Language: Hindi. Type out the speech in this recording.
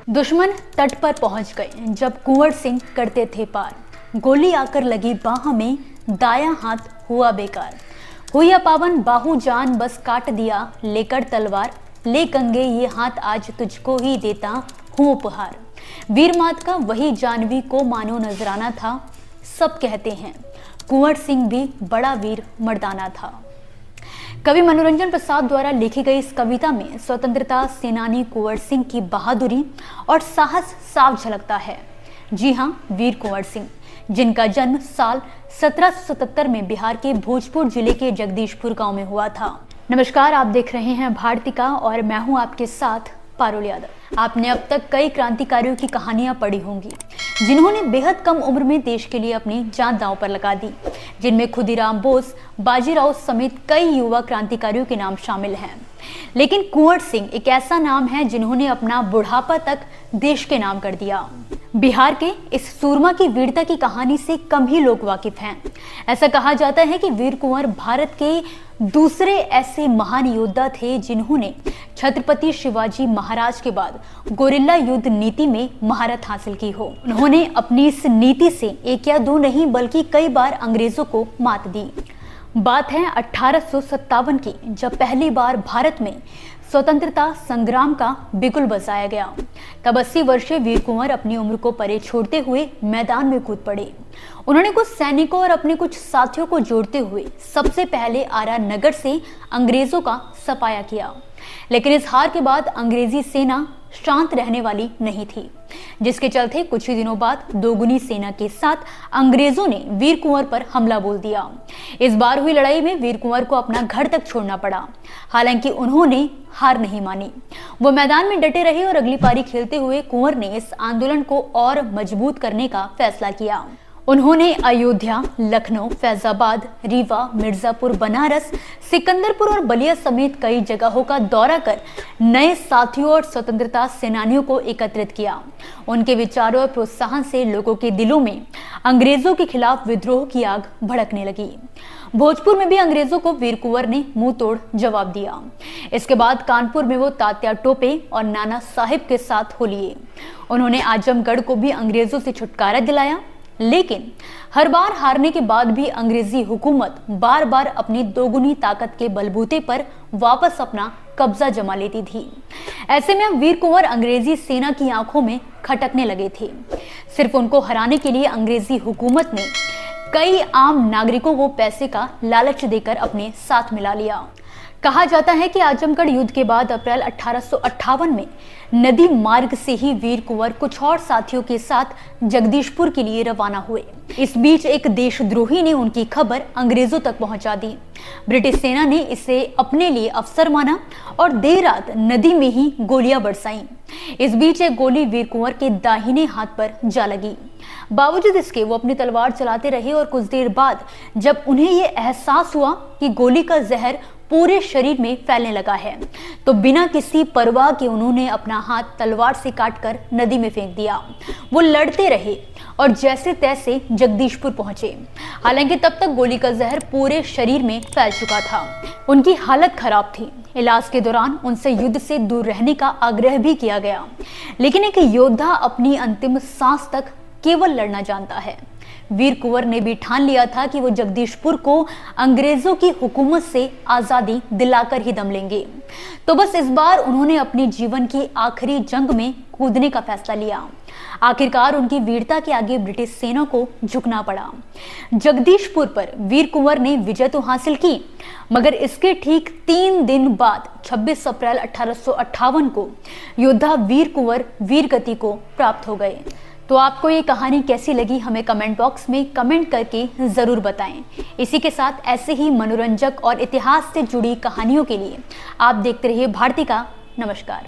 दुश्मन तट पर पहुंच गए जब कुंवर सिंह करते थे पार। गोली आकर लगी बाह में, दायां हाथ हुआ बेकार। हुई पावन बाहु जान बस काट दिया लेकर तलवार। ले कंगे ये हाथ आज तुझको ही देता हूँ उपहार। वीर मात का वही जानवी को मानो नजराना था। सब कहते हैं कुंवर सिंह भी बड़ा वीर मर्दाना था। कवि मनोरंजन प्रसाद द्वारा लिखी गई इस कविता में स्वतंत्रता सेनानी कुंवर सिंह की बहादुरी और साहस साफ झलकता है। जी हाँ, वीर कुंवर सिंह, जिनका जन्म साल 1777 में बिहार के भोजपुर जिले के जगदीशपुर गांव में हुआ था। नमस्कार, आप देख रहे हैं भारतिका और मैं हूं आपके साथ पारुल यादव। आपने अब तक कई क्रांतिकारियों की कहानियां पढ़ी होंगी जिन्होंने बेहद कम उम्र में देश के लिए अपनी जान दांव पर लगा दी, जिनमें खुदीराम बोस, बाजीराव समेत कई युवा क्रांतिकारियों के नाम शामिल हैं। लेकिन कुंवर सिंह एक ऐसा नाम है जिन्होंने अपना बुढ़ापा तक देश के नाम कर दिया। बिहार के इस सूरमा की वीरता की कहानी से कम ही लोग वाकिफ हैं। ऐसा कहा जाता है कि वीर कुंवर भारत के दूसरे ऐसे महान योद्धा थे जिन्होंने छत्रपति शिवाजी महाराज के बाद गोरिल्ला युद्ध नीति में महारत हासिल की हो। उन्होंने अपनी इस नीति से एक या दो नहीं बल्कि कई बार अंग्रेजों को मात दी। बात है 1857 की, जब पहली बार भारत में स्वतंत्रता संग्राम का बिगुल बजाया गया। तब 80 वर्षीय वीर कुंवर अपनी उम्र को परे छोड़ते हुए मैदान में कूद पड़े। उन्होंने कुछ सैनिकों और अपने कुछ साथियों को जोड़ते हुए सबसे पहले आरा नगर से अंग्रेजों का सफाया किया। लेकिन इस हार के बाद अंग्रेजी सेना शांत रहने वाली नहीं थी, जिसके चलते कुछ ही दिनों बाद दोगुनी सेना के साथ अंग्रेजों ने वीर कुंवर पर हमला बोल दिया। इस बार हुई लड़ाई में वीर कुंवर को अपना घर तक छोड़ना पड़ा। हालांकि उन्होंने हार नहीं मानी, वो मैदान में डटे रहे और अगली पारी खेलते हुए कुंवर ने इस आंदोलन को और मजबूत करने का फैसला किया। उन्होंने अयोध्या, लखनऊ, फैजाबाद, रीवा, मिर्जापुर, बनारस, सिकंदरपुर और बलिया समेत कई जगहों का दौरा कर नए साथियों और स्वतंत्रता सेनानियों को एकत्रित किया। उनके विचारों और प्रोत्साहन से लोगों के दिलों में अंग्रेजों के खिलाफ विद्रोह की आग भड़कने लगी। भोजपुर में भी अंग्रेजों को वीर कुंवर ने मुंह तोड़ जवाब दिया। इसके बाद कानपुर में वो तात्या टोपे और नाना साहिब के साथ हो लिए। उन्होंने आजमगढ़ को भी अंग्रेजों से छुटकारा दिलाया। लेकिन हर बार हारने के बाद भी अंग्रेजी हुकूमत बार बार अपनी दोगुनी ताकत के बलबूते पर वापस अपना कब्जा जमा लेती थी। ऐसे में वीर कुंवर अंग्रेजी सेना की आंखों में खटकने लगे थे। सिर्फ उनको हराने के लिए अंग्रेजी हुकूमत ने कई आम नागरिकों को पैसे का लालच देकर अपने साथ मिला लिया। कहा जाता है कि आजमगढ़ युद्ध के बाद अप्रैल 1858 में नदी मार्ग से ही वीर कुंवर कुछ और साथियों के साथ जगदीशपुर के लिए रवाना हुए। इस बीच एक देशद्रोही ने उनकी खबर अंग्रेजों तक पहुंचा दी। ब्रिटिश सेना ने इसे अपने लिए अवसर माना और देर रात नदी में ही गोलियां बरसाईं। इस बीच एक गोली वीर कुंवर के दाहिने हाथ पर जा लगी। बावजूद इसके वो अपनी तलवार चलाते रहे और कुछ देर बाद जब उन्हें ये एहसास हुआ कि गोली का जहर पूरे शरीर में फैलने लगा है, तो बिना किसी परवाह के उन्होंने अपना हाथ तलवार से काटकर नदी में फेंक दिया। वो लड़ते रहे और जैसे तैसे जगदीशपुर पहुंचे। हालांकि तब तक गोली का जहर पूरे शरीर में फैल चुका था। उनकी हालत खराब थी। इलाज के दौरान उनसे युद्ध से दूर रहने का आग्रह भी किया गया। लेकिन एक योद्धा अपनी अंतिम सांस तक केवल लड़ना जानता है। वीर कुंवर ने भी ठान लिया था कि वो जगदीशपुर को अंग्रेजों की हुकूमत से आजादी दिलाकर ही दम लेंगे। तो बस इस बार उन्होंने अपने जीवन की आखिरी जंग में कूदने का फैसला लिया। आखिरकार उनकी वीरता के आगे ब्रिटिश सेना को झुकना पड़ा। जगदीशपुर पर वीर कुंवर ने विजय तो हासिल की, मगर इसके ठीक 3 दिन बाद 26 अप्रैल 1858 को योद्धा वीर कुंवर वीरगति को प्राप्त हो गए। तो आपको ये कहानी कैसी लगी, हमें कमेंट बॉक्स में कमेंट करके ज़रूर बताएं। इसी के साथ ऐसे ही मनोरंजक और इतिहास से जुड़ी कहानियों के लिए आप देखते रहिए भारतिका। नमस्कार।